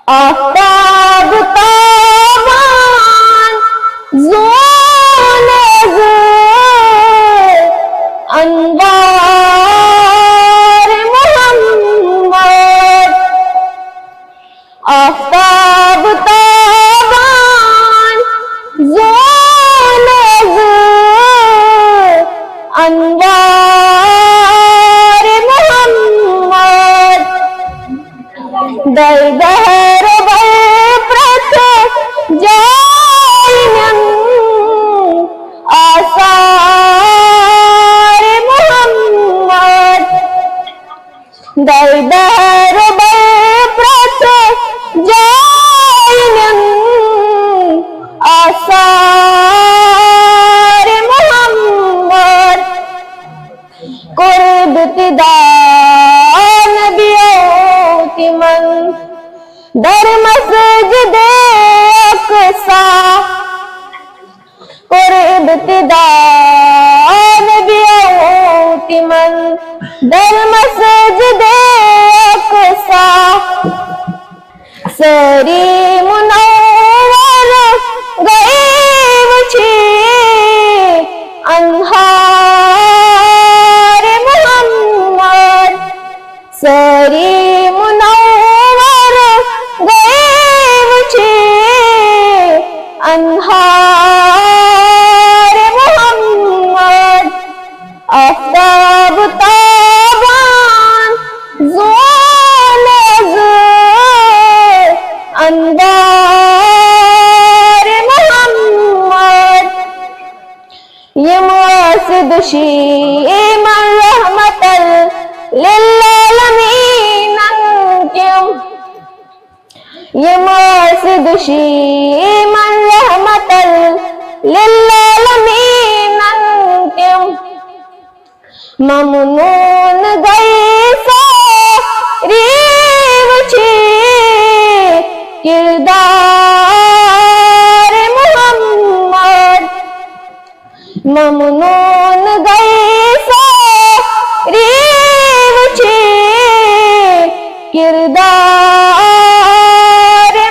आफताब ताबान ज़ोन-ए-ज़ अनवार मोहम्मद। आफताब ताबान ज़ोन-ए-ज़ अनवार मोहम्मद। दर दहर बरप्रथ जाइनम आसार मोहम्मद। दर दहर बरप्रथ जाइनम आसार मोहम्मद। कुर्ब तिदा नबियों दर मस्जिदे अक़सा। कुर्ब तिदा नबियों दर मस्जिदे अक़सा। सरी मुनव्वर गईब छी अन्हार मोहम्मद। सरी मुनव्वर गईब छी अन्हार मोहम्मद। आफताब ताबान ज़ोन-ए-ज़ अनवार मोहम्मद। ये मुआसिद शीमन रहमतल लिल्लालमीन अंकिम। ये मुआसिद शीमन रहमतल लिल्लालमीन अंकिम। ममनून गईसा रीव छी किरदार मोहम्मद। ममनून गईसा रीव छी किरदार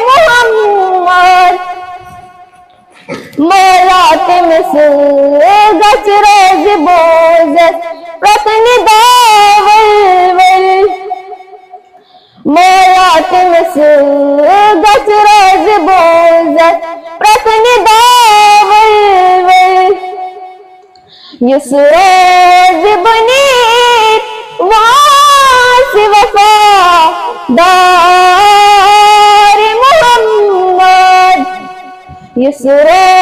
मोहम्मद। मोलातिम से गच रोज बोझत प्रतिनिदा वलवल। मोलातिम से गच रोज बोझत प्रतिनिदा वलवल। युसरोज बनीत वास वफादार मोहम्मद। युसरोज